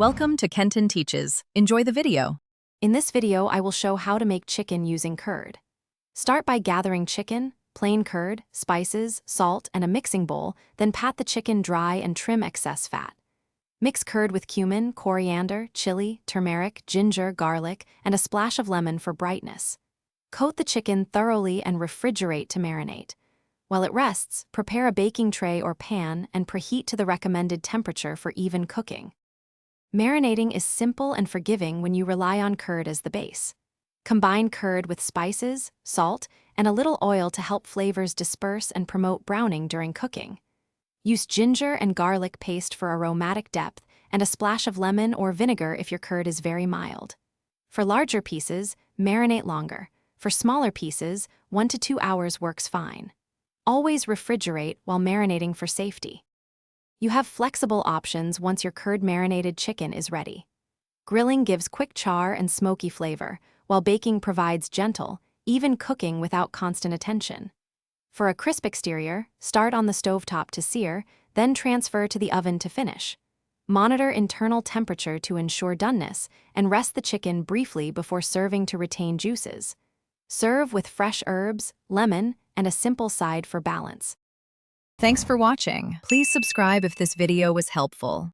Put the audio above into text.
Welcome to Kenton Teaches. Enjoy the video. In this video, I will show how to make chicken using curd. Start by gathering chicken, plain curd, spices, salt, and a mixing bowl, then pat the chicken dry and trim excess fat. Mix curd with cumin, coriander, chili, turmeric, ginger, garlic, and a splash of lemon for brightness. Coat the chicken thoroughly and refrigerate to marinate. While it rests, prepare a baking tray or pan and preheat to the recommended temperature for even cooking. Marinating is simple and forgiving when you rely on curd as the base. Combine curd with spices, salt, and a little oil to help flavors disperse and promote browning during cooking. Use ginger and garlic paste for aromatic depth and a splash of lemon or vinegar if your curd is very mild. For larger pieces, marinate longer. For smaller pieces, 1 to 2 hours works fine. Always refrigerate while marinating for safety. You have flexible options once your curd-marinated chicken is ready. Grilling gives quick char and smoky flavor, while baking provides gentle, even cooking without constant attention. For a crisp exterior, start on the stovetop to sear, then transfer to the oven to finish. Monitor internal temperature to ensure doneness, and rest the chicken briefly before serving to retain juices. Serve with fresh herbs, lemon, and a simple side for balance. Thanks for watching. Please subscribe if this video was helpful.